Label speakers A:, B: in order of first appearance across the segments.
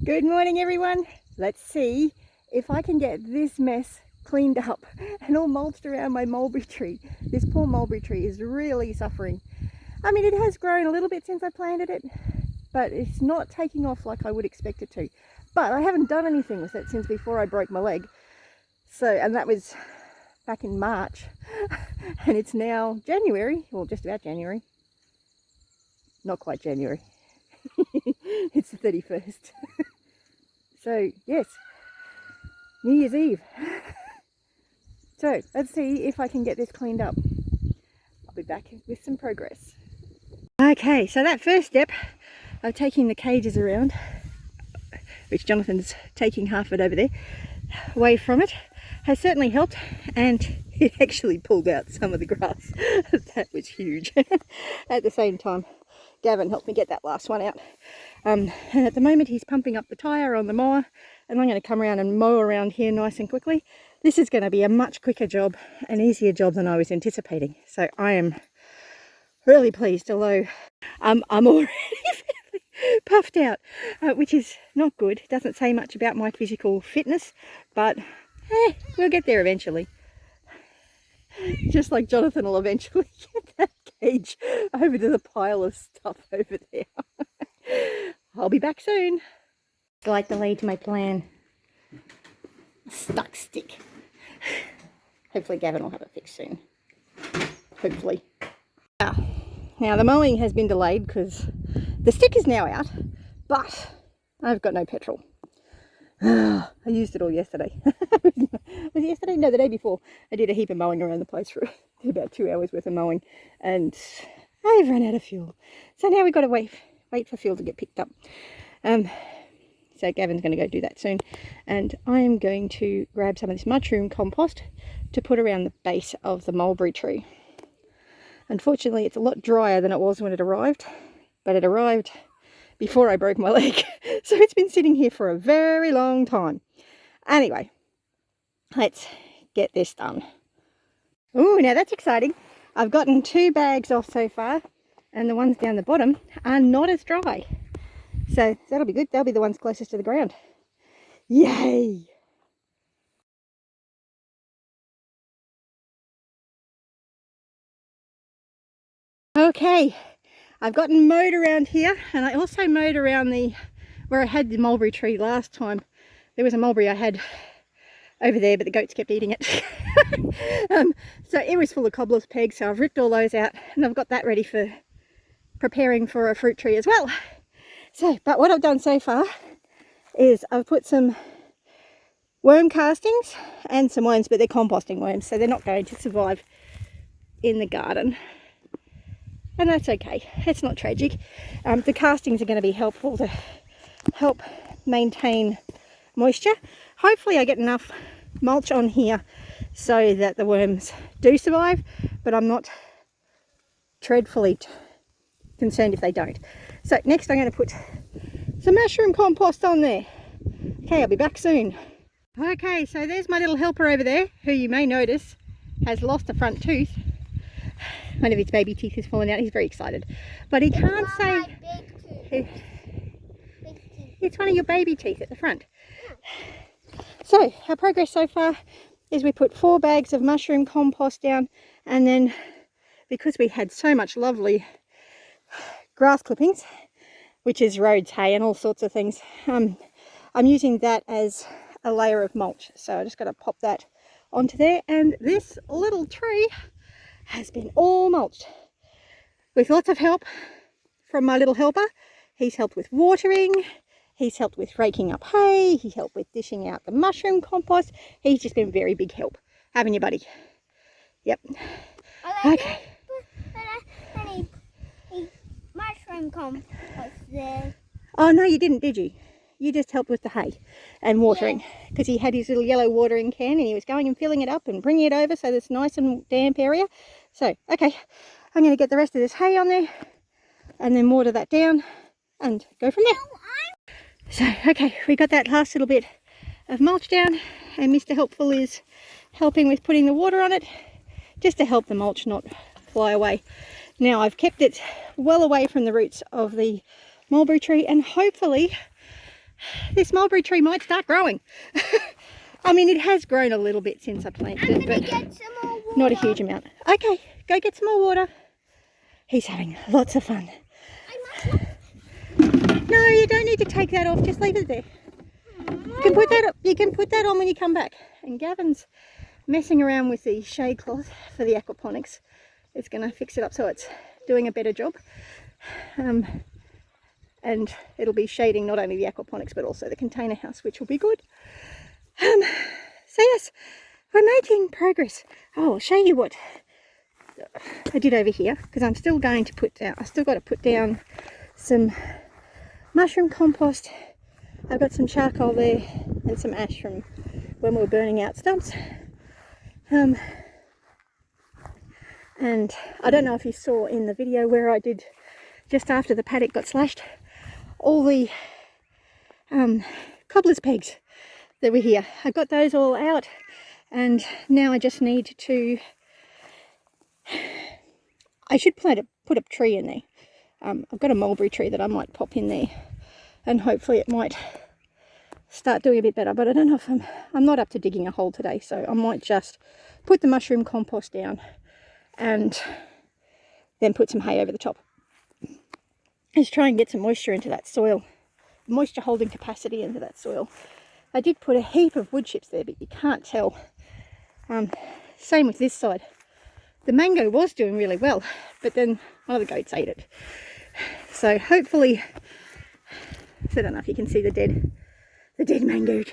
A: Good morning everyone. Let's see if I can get this mess cleaned up and all mulched around my mulberry tree. This poor mulberry tree is really suffering. I mean, it has grown a little bit since I planted it, but it's not taking off like I would expect it to. But I haven't done anything with it since before I broke my leg. And that was back in March and it's now January, well just about January. Not quite January. It's the 31st. So yes, New Year's Eve. So let's see if I can get this cleaned up. I'll be back with some progress. Okay, so that first step of taking the cages around, which Jonathan's taking half of it over there, away from it, has certainly helped, and it actually pulled out some of the grass. That was huge. At the same time, Gavin helped me get that last one out. And at the moment he's pumping up the tyre on the mower, and I'm going to come around and mow around here nice and quickly. This is going to be a much quicker job, an easier job than I was anticipating. So I am really pleased, although I'm already fairly puffed out, which is not good. It doesn't say much about my physical fitness, but we'll get there eventually. Just like Jonathan will eventually get that cage over to the pile of stuff over there. I'll be back soon. Slight delay to my plan. Stuck stick. Hopefully Gavin will have it fixed soon. Hopefully. Now the mowing has been delayed because the stick is now out, but I've got no petrol. I used it all yesterday. Was it yesterday? No, the day before. I did a heap of mowing around the place for about 2 hours worth of mowing, and I've run out of fuel. So now we've got to wait for fuel to get picked up. So Gavin's going to go do that soon, and I am going to grab some of this mushroom compost to put around the base of the mulberry tree. Unfortunately, it's a lot drier than it was when it arrived, but it arrived before I broke my leg. So it's been sitting here for a very long time. Anyway, let's get this done. Oh, now that's exciting. I've gotten 2 bags off so far, and the ones down the bottom are not as dry. So that'll be good. They'll be the ones closest to the ground. Yay! Okay, I've gotten mowed around here, and I also mowed around where I had the mulberry tree last time. There was a mulberry I had over there, but the goats kept eating it. So it was full of cobbler's pegs, so I've ripped all those out, and I've got that ready for preparing for a fruit tree as well. So, but what I've done so far is I've put some worm castings and some worms, but they're composting worms, so they're not going to survive in the garden. And that's okay, it's not tragic. The castings are going to be helpful to help maintain moisture. Hopefully I get enough mulch on here so that the worms do survive, but I'm not dreadfully concerned if they don't. So next I'm going to put some mushroom compost on there. Okay, I'll be back soon. Okay, so there's my little helper over there, who you may notice has lost a front tooth. One of his baby teeth has fallen out. He's very excited, but he can't say it's one of your baby teeth at the front. So our progress so far is we put 4 bags of mushroom compost down, and then because we had so much lovely grass clippings, which is Rhodes hay and all sorts of things, I'm using that as a layer of mulch. So I just got to pop that onto there, and this little tree has been all mulched with lots of help from my little helper. He's helped with watering, he's helped with raking up hay, he's helped with dishing out the mushroom compost. He's just been very big help, haven't you, buddy? Yep. Okay.
B: I need mushroom compost there.
A: Oh no, you didn't, did you? You just helped with the hay and watering, because he had his little yellow watering can and he was going and filling it up and bringing it over so there's nice and damp area. So, okay, I'm going to get the rest of this hay on there and then water that down and go from there. So, okay, we got that last little bit of mulch down, and Mr. Helpful is helping with putting the water on it, just to help the mulch not fly away. Now I've kept it well away from the roots of the mulberry tree, and hopefully this mulberry tree might start growing. I mean, it has grown a little bit since I planted it, but
B: get some more water.
A: not a huge amount. Okay, go get some more water. He's having lots of fun. No, you don't need to take that off. Just leave it there. You can put that up. You can put that on when you come back. And Gavin's messing around with the shade cloth for the aquaponics. It's going to fix it up so it's doing a better job. And it'll be shading not only the aquaponics but also the container house, which will be good. So yes, we're making progress. Oh, I'll show you what I did over here, because I'm still going to put down, I still got to put down some mushroom compost. I've got some charcoal there and some ash from when we were burning out stumps. And I don't know if you saw in the video where I did, just after the paddock got slashed, all the cobbler's pegs that were here. I got those all out, and now I just need to, I should put a tree in there. I've got a mulberry tree that I might pop in there, and hopefully it might start doing a bit better, but I don't know if I'm not up to digging a hole today, so I might just put the mushroom compost down and then put some hay over the top. Just try and get some moisture into that soil, moisture holding capacity into that soil. I did put a heap of wood chips there, but you can't tell. Same with this side. The mango was doing really well, but then one of the goats ate it. So hopefully, I don't know if you can see the dead mango,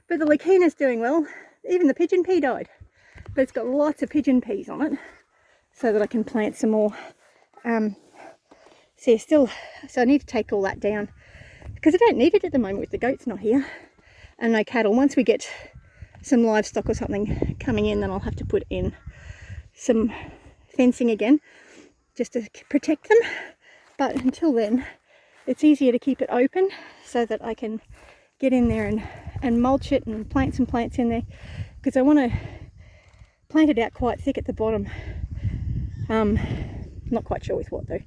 A: but the Leukina's doing well. Even the pigeon pea died, but it's got lots of pigeon peas on it, so that I can plant some more. So I need to take all that down because I don't need it at the moment with the goats not here and no cattle. Once we get some livestock or something coming in, then I'll have to put in some fencing again just to protect them. But until then, it's easier to keep it open so that I can get in there and mulch it and plant some plants in there, because I want to plant it out quite thick at the bottom. Not quite sure with what though.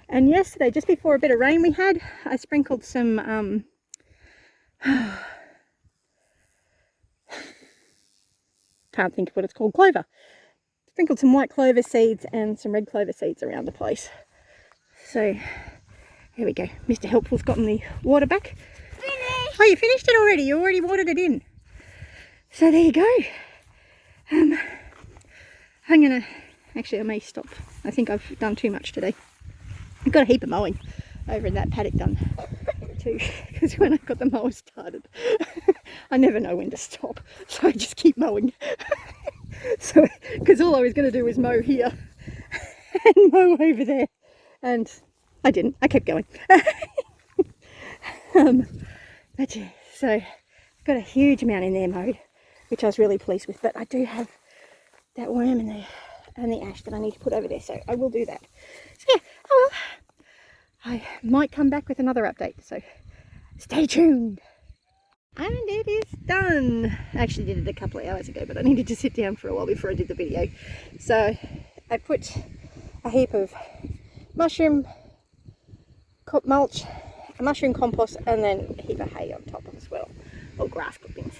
A: And yesterday, just before a bit of rain we had, I sprinkled some can't think of what it's called, clover. Sprinkled some white clover seeds and some red clover seeds around the place. So here we go. Mr. Helpful's gotten the water back.
B: Finished.
A: Oh, you finished it already? You already watered it in. So there you go. I'm gonna, actually I may stop. I think I've done too much today. I've got a heap of mowing over in that paddock done too, because when I got the mower started, I never know when to stop, so I just keep mowing. So, because all I was going to do was mow here and mow over there, and I didn't. I kept going. But yeah, so I've got a huge amount in there mowed, which I was really pleased with. But I do have that worm in there and the ash that I need to put over there, so I will do that. So yeah, oh well, I might come back with another update, so stay tuned. And it is done. I actually did it a couple of hours ago, but I needed to sit down for a while before I did the video. So I put a heap of mushroom mulch, a mushroom compost, and then a heap of hay on top as well, or grass clippings.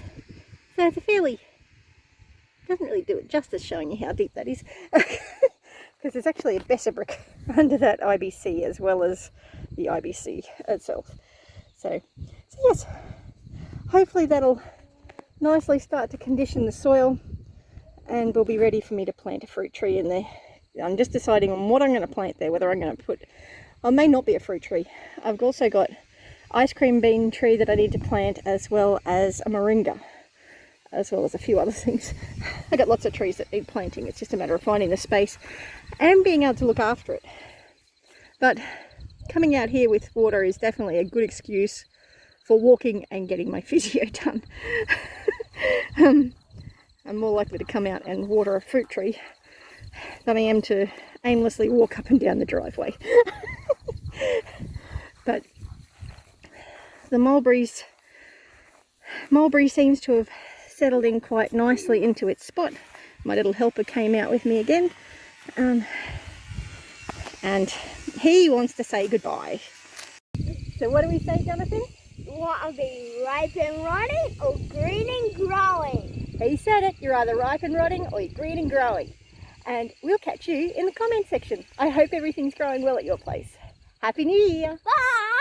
A: So it's a fairly, doesn't really do it justice showing you how deep that is, because there's actually a besser brick under that IBC as well as the IBC itself. So yes, hopefully that'll nicely start to condition the soil and will be ready for me to plant a fruit tree in there. I'm just deciding on what I'm going to plant there, whether I'm going to put, I may not be a fruit tree. I've also got ice cream bean tree that I need to plant, as well as a moringa, as well as a few other things. I got lots of trees that need planting. It's just a matter of finding the space and being able to look after it. But coming out here with water is definitely a good excuse for walking and getting my physio done. I'm more likely to come out and water a fruit tree than I am to aimlessly walk up and down the driveway. But the mulberry seems to have settled in quite nicely into its spot. My little helper came out with me again, and he wants to say goodbye. So what do we say, Jonathan?
B: want to be ripe and rotting or green and growing?
A: He said it. You're either ripe and rotting or you're green and growing. And we'll catch you in the comment section. I hope everything's growing well at your place. Happy New Year.
B: Bye!